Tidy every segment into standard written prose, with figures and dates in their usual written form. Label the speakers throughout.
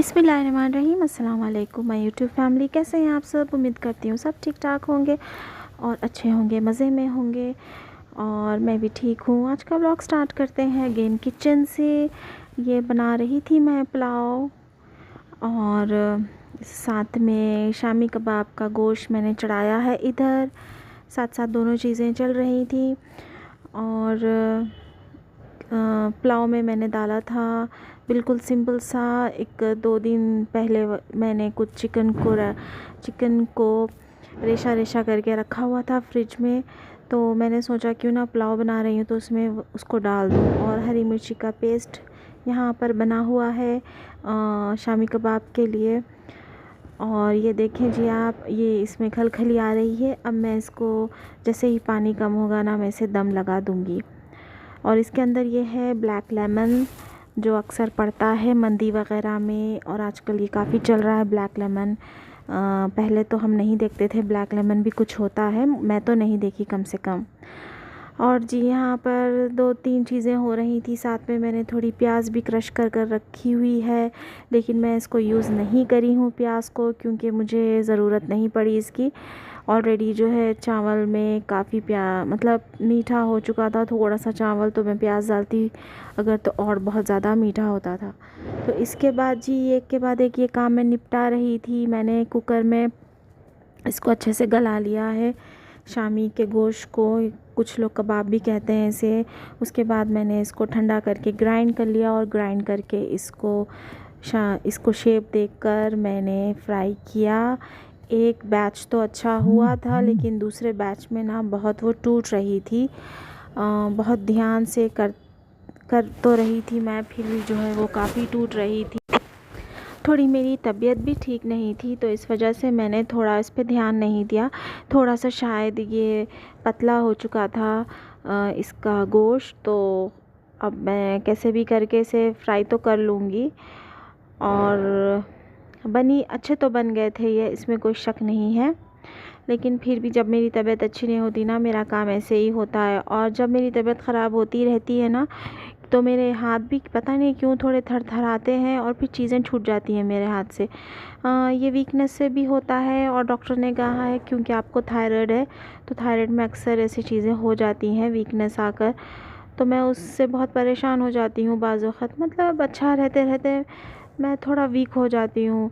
Speaker 1: बिस्मिल्लाहिर्रहमानिर्रहीम। अस्सलाम वालेकुम माय यूट्यूब फैमिली, कैसे हैं आप सब। उम्मीद करती हूँ सब ठीक ठाक होंगे और अच्छे होंगे, मज़े में होंगे और मैं भी ठीक हूँ। आज का व्लॉग स्टार्ट करते हैं अगेन किचन से। ये बना रही थी मैं पुलाव और साथ में शामी कबाब का गोश्त मैंने चढ़ाया है इधर। साथ साथ दोनों चीज़ें चल रही थी। और पुलाव में मैंने डाला था बिल्कुल सिंपल सा, 1-2 दिन पहले मैंने कुछ चिकन को रेशा रेशा करके रखा हुआ था फ्रिज में। तो मैंने सोचा क्यों ना पुलाव बना रही हूँ तो उसमें उसको डाल दूँ। और हरी मिर्ची का पेस्ट यहाँ पर बना हुआ है शामी कबाब के लिए। और ये देखें जी आप, ये इसमें खलखली आ रही है। अब मैं इसको जैसे ही पानी कम होगा ना, मैं इसे दम लगा दूँगी। और इसके अंदर ये है ब्लैक लेमन, जो अक्सर पड़ता है मंदी वग़ैरह में और आजकल ये काफ़ी चल रहा है ब्लैक लेमन। पहले तो हम नहीं देखते थे ब्लैक लेमन भी कुछ होता है, मैं तो नहीं देखी कम से कम। और जी यहाँ पर 2-3 चीज़ें हो रही थी साथ में। मैंने थोड़ी प्याज भी क्रश कर कर रखी हुई है, लेकिन मैं इसको यूज़ नहीं करी हूँ प्याज को, क्योंकि मुझे ज़रूरत नहीं पड़ी इसकी। ऑलरेडी जो है चावल में काफ़ी मतलब मीठा हो चुका था थोड़ा सा चावल, तो मैं प्याज डालती अगर तो और बहुत ज़्यादा मीठा होता था। तो इसके बाद जी एक के बाद एक ये काम मैं निपटा रही थी। मैंने कुकर में इसको अच्छे से गला लिया है, शामी के गोश्त को। कुछ लोग कबाब भी कहते हैं इसे। उसके बाद मैंने इसको ठंडा करके ग्राइंड कर लिया और ग्राइंड करके इसको शेप देकर मैंने फ्राई किया। एक बैच तो अच्छा हुआ था, लेकिन दूसरे बैच में ना बहुत वो टूट रही थी। बहुत ध्यान से कर तो रही थी मैं, फिर भी जो है वो काफ़ी टूट रही थी। थोड़ी मेरी तबीयत भी ठीक नहीं थी, तो इस वजह से मैंने थोड़ा इस पे ध्यान नहीं दिया। थोड़ा सा शायद ये पतला हो चुका था इसका गोश्त। तो अब मैं कैसे भी करके इसे फ्राई तो कर लूँगी। और अच्छे तो बन गए थे ये, इसमें कोई शक नहीं है। लेकिन फिर भी जब मेरी तबीयत अच्छी नहीं होती ना, मेरा काम ऐसे ही होता है। और जब मेरी तबीयत ख़राब होती रहती है ना, तो मेरे हाथ भी पता नहीं क्यों थोड़े थरथराते हैं और फिर चीज़ें छूट जाती हैं मेरे हाथ से। ये वीकनेस से भी होता है। और डॉक्टर ने कहा है क्योंकि आपको थायराइड है, तो थायराइड में अक्सर ऐसी चीज़ें हो जाती हैं वीकनेस आकर। तो मैं उससे बहुत परेशान हो जाती हूँ बाज़ वक़्त, मतलब अच्छा रहते रहते मैं थोड़ा वीक हो जाती हूँ।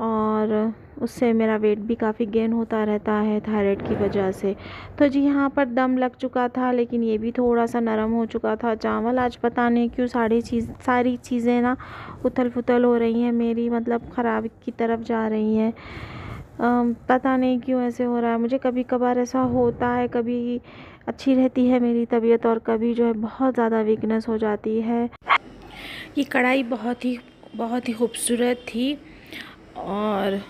Speaker 1: और उससे मेरा वेट भी काफ़ी गेन होता रहता है थायराइड की वजह से। तो जी यहाँ पर दम लग चुका था, लेकिन ये भी थोड़ा सा नरम हो चुका था चावल। आज पता नहीं क्यों सारी चीज़ें ना उथल पुथल हो रही हैं मेरी, मतलब ख़राब की तरफ जा रही हैं। पता नहीं क्यों ऐसे हो रहा है मुझे। कभी कभार ऐसा होता है, कभी अच्छी रहती है मेरी तबीयत और कभी जो है बहुत ज़्यादा वीकनेस हो जाती है। ये कढ़ाई बहुत ही खूबसूरत थी। और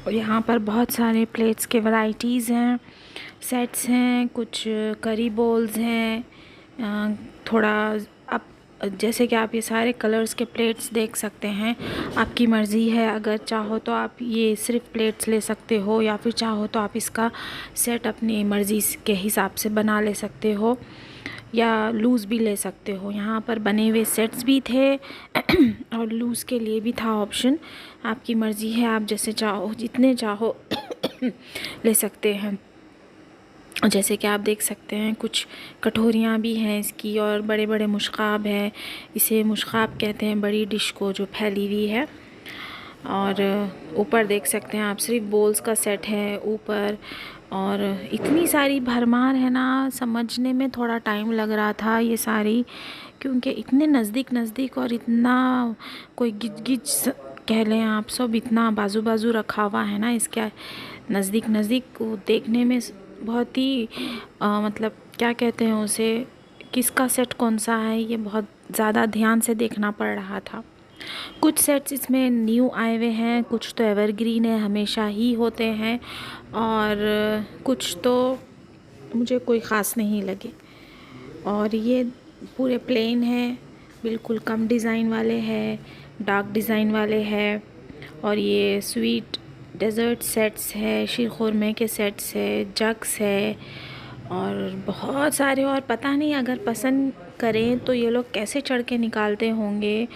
Speaker 1: यहाँ पर बहुत सारे प्लेट्स के वैराइटीज़ हैं, सेट्स हैं, कुछ करी बोल्स हैं। थोड़ा आप जैसे कि आप ये सारे कलर्स के प्लेट्स देख सकते हैं। आपकी मर्ज़ी है, अगर चाहो तो आप ये सिर्फ प्लेट्स ले सकते हो, या फिर चाहो तो आप इसका सेट अपनी मर्ज़ी के हिसाब से बना ले सकते हो, या लूज़ भी ले सकते हो। यहाँ पर बने हुए सेट्स भी थे और लूज़ के लिए भी था ऑप्शन। आपकी मर्ज़ी है, आप जैसे चाहो जितने चाहो ले सकते हैं। जैसे कि आप देख सकते हैं कुछ कटोरियाँ भी हैं इसकी, और बड़े बड़े मुश्काब हैं। इसे मुश्काब कहते हैं बड़ी डिश को जो फैली हुई है। और ऊपर देख सकते हैं आप, सिर्फ बोल्स का सेट है ऊपर। और इतनी सारी भरमार है ना, समझने में थोड़ा टाइम लग रहा था ये सारी, क्योंकि इतने नज़दीक और इतना कोई गिच कह लें आप, सब इतना बाजू बाजू रखा हुआ है ना इसके नज़दीक को देखने में बहुत ही मतलब क्या कहते हैं उसे, किसका सेट कौन सा है, ये बहुत ज़्यादा ध्यान से देखना पड़ रहा था। कुछ सेट्स इसमें न्यू आए हुए हैं, कुछ तो एवरग्रीन है, हमेशा ही होते हैं, और कुछ तो मुझे कोई ख़ास नहीं लगे। और ये पूरे प्लेन हैं, बिल्कुल कम डिज़ाइन वाले हैं, डार्क डिज़ाइन वाले हैं। और ये स्वीट डेज़र्ट सेट्स है, शीरखुरमे के सेट्स है, जग्स है, और बहुत सारे। और पता नहीं, अगर पसंद करें तो ये लोग कैसे चढ़ के निकालते होंगे,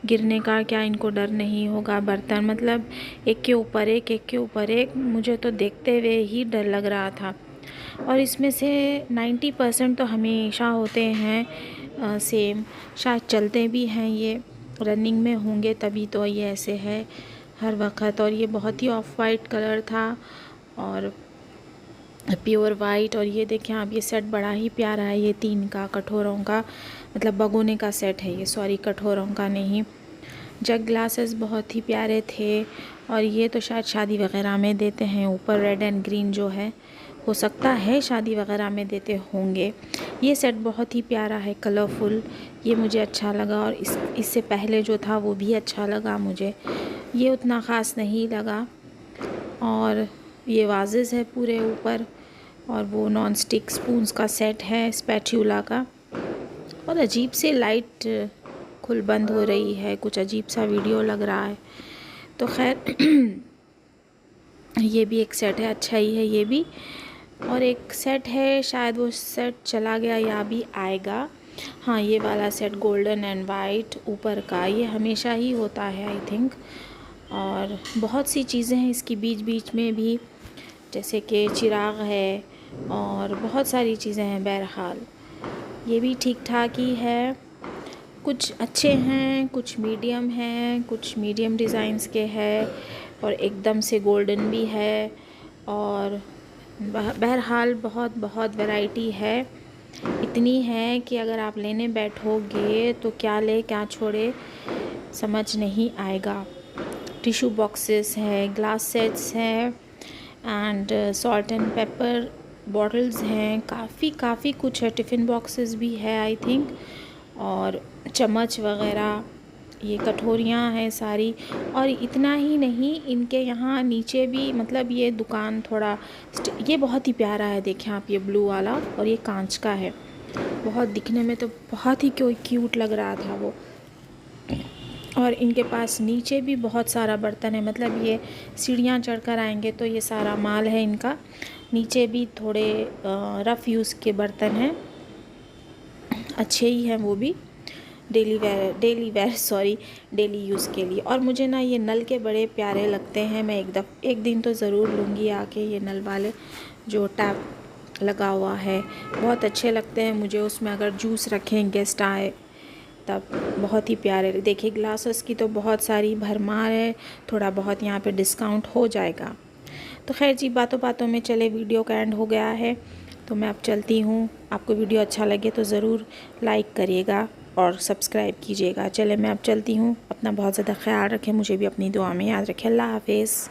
Speaker 1: गिरने का क्या इनको डर नहीं होगा। बर्तन मतलब एक के ऊपर एक, एक के ऊपर एक, मुझे तो देखते हुए ही डर लग रहा था। और इसमें से 90% तो हमेशा होते हैं सेम, शायद चलते भी हैं, ये रनिंग में होंगे तभी तो ये ऐसे है हर वक्त। और ये बहुत ही ऑफ वाइट कलर था और प्योर वाइट। और ये देखें आप, ये सेट बड़ा ही प्यारा है, ये 3 का कठोरों का, मतलब भगोने का सेट है ये, सॉरी कठोरों का नहीं। जग ग्लासेस बहुत ही प्यारे थे और ये तो शायद शादी वगैरह में देते हैं। ऊपर रेड एंड ग्रीन जो है, हो सकता है शादी वगैरह में देते होंगे। ये सेट बहुत ही प्यारा है, कलरफुल, ये मुझे अच्छा लगा। और इससे पहले जो था वो भी अच्छा लगा मुझे, ये उतना ख़ास नहीं लगा। और ये वाजेस है पूरे ऊपर, और वो नॉन स्टिक स्पून्स का सेट है स्पैचुला का। और अजीब से लाइट खुल बंद हो रही है, कुछ अजीब सा वीडियो लग रहा है। तो खैर ये भी एक सेट है, अच्छा ही है ये भी। और एक सेट है, शायद वो सेट चला गया या भी आएगा। हाँ, ये वाला सेट गोल्डन एंड वाइट ऊपर का, ये हमेशा ही होता है आई थिंक। और बहुत सी चीज़ें हैं इसकी बीच बीच में भी, जैसे कि चिराग है और बहुत सारी चीज़ें हैं। बहरहाल ये भी ठीक ठाक ही है, कुछ अच्छे हैं, कुछ मीडियम हैं, कुछ मीडियम डिज़ाइंस के हैं, और एकदम से गोल्डन भी है। और बहरहाल बहुत बहुत वैरायटी है, इतनी है कि अगर आप लेने बैठोगे तो क्या ले क्या छोड़े समझ नहीं आएगा। टिश्यू बॉक्सेस है, ग्लास सेट्स हैं, and salt and paper bottles हैं, काफ़ी कुछ है। टिफ़िन बॉक्सेस भी है आई थिंक, और चम्मच वगैरह, ये कटोरियाँ हैं सारी। और इतना ही नहीं, इनके यहाँ नीचे भी, मतलब ये दुकान थोड़ा, ये बहुत ही प्यारा है, देखें आप, ये ब्लू वाला, और ये कांच का है, बहुत दिखने में तो बहुत ही क्यूट लग रहा था वो। और इनके पास नीचे भी बहुत सारा बर्तन है, मतलब ये सीढ़ियाँ चढ़कर आएंगे तो ये सारा माल है इनका। नीचे भी थोड़े रफ़ यूज़ के बर्तन हैं, अच्छे ही हैं वो भी, डेली यूज़ के लिए। और मुझे ना ये नल के बड़े प्यारे लगते हैं, मैं एक दिन तो ज़रूर लूँगी आके ये नल वाले, जो टैप लगा हुआ है, बहुत अच्छे लगते हैं मुझे। उसमें अगर जूस रखें, गेस्ट आए तब, बहुत ही प्यारे। देखिए ग्लासेस की तो बहुत सारी भरमार है, थोड़ा बहुत यहाँ पे डिस्काउंट हो जाएगा। तो खैर जी, बातों बातों में चले वीडियो का एंड हो गया है, तो मैं अब चलती हूँ। आपको वीडियो अच्छा लगे तो ज़रूर लाइक करिएगा और सब्सक्राइब कीजिएगा। चले मैं अब चलती हूँ, अपना बहुत ज़्यादा ख्याल रखें, मुझे भी अपनी दुआ में याद रखें। अल्लाह हाफिज़।